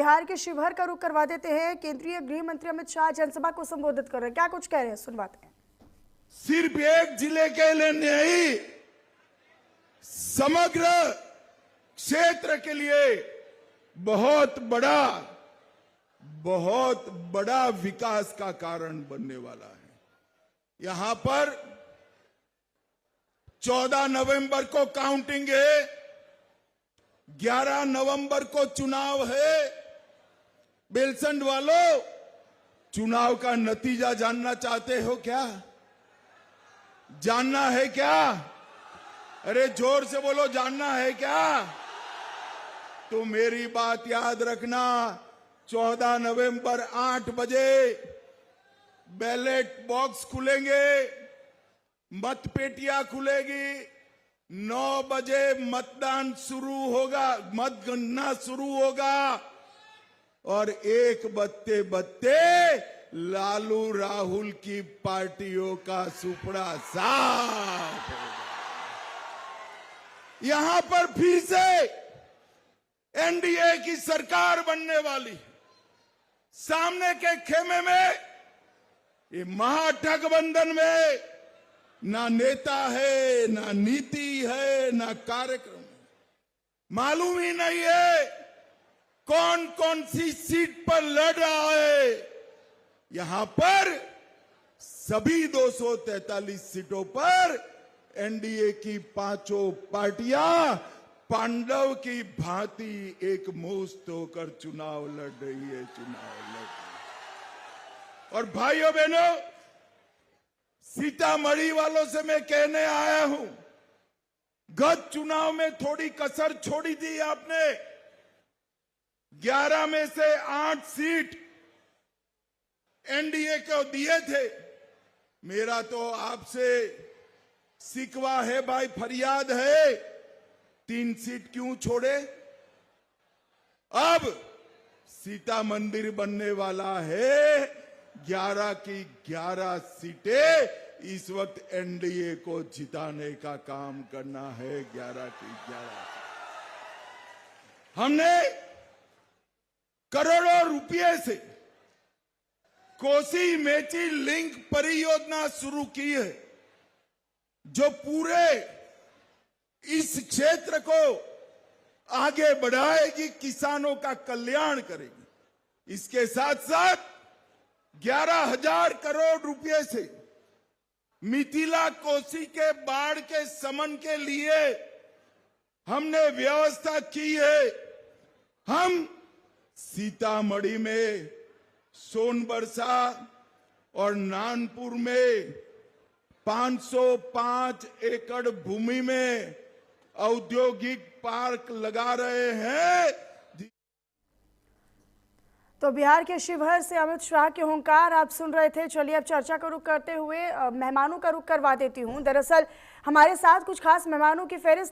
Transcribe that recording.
बिहार के शिवहर का रुख करवा देते हैं। केंद्रीय गृह मंत्री अमित शाह जनसभा को संबोधित कर रहे हैं, क्या कुछ कह रहे हैं सुनवाते हैं। सिर्फ एक जिले के लिए नहीं, समग्र क्षेत्र के लिए बहुत बड़ा विकास का कारण बनने वाला है। यहां पर 14 नवंबर को काउंटिंग है, 11 नवंबर को चुनाव है। बेलसंड वालों, चुनाव का नतीजा जानना चाहते हो क्या? जानना है क्या? अरे जोर से बोलो, जानना है क्या? तो मेरी बात याद रखना, 14 नवंबर 8 बजे बैलेट बॉक्स खुलेंगे, मतपेटियां खुलेगी, 9 बजे मतदान शुरू होगा, मतगणना शुरू होगा और 1 बजते बजते लालू राहुल की पार्टियों का सुपड़ा साफ होगा। यहां पर फिर से एनडीए की सरकार बनने वाली। सामने के खेमे में, ये महागठबंधन में ना नेता है, ना नीति है, ना कार्यक्रम। मालूम ही नहीं है कौन कौन सी सीट पर लड़ रहा है। यहां पर सभी 243 सीटों पर एनडीए की 5 पार्टियां पांडव की भांति एक मुश्त होकर चुनाव लड़ रही है। और भाइयों बहनों, सीतामढ़ी वालों से मैं कहने आया हूं, गत चुनाव में थोड़ी कसर छोड़ी थी आपने। 11 में से 8 सीट एनडीए को दिए थे। मेरा तो आपसे शिकवा है भाई, फरियाद है, 3 सीट क्यों छोड़े? अब सीता मंदिर बनने वाला है, 11 की 11 सीटें इस वक्त एनडीए को जिताने का काम करना है। 11 की 11 हमने करोड़ों रुपए से कोसी मेची लिंक परियोजना शुरू की है, जो पूरे इस क्षेत्र को आगे बढ़ाएगी, किसानों का कल्याण करेगी। इसके साथ साथ 11,000 करोड़ रुपए से मिथिला कोसी के बाढ़ के शमन के लिए हमने व्यवस्था की है। हम सीतामढ़ी में सोनबरसा और नानपुर में 505 एकड़ भूमि में औद्योगिक पार्क लगा रहे हैं। तो बिहार के शिवहर से अमित शाह के हुंकार आप सुन रहे थे। चलिए अब चर्चा का रुख करते हुए मेहमानों का रुख करवा देती हूं। दरअसल हमारे साथ कुछ खास मेहमानों की फहरिस्त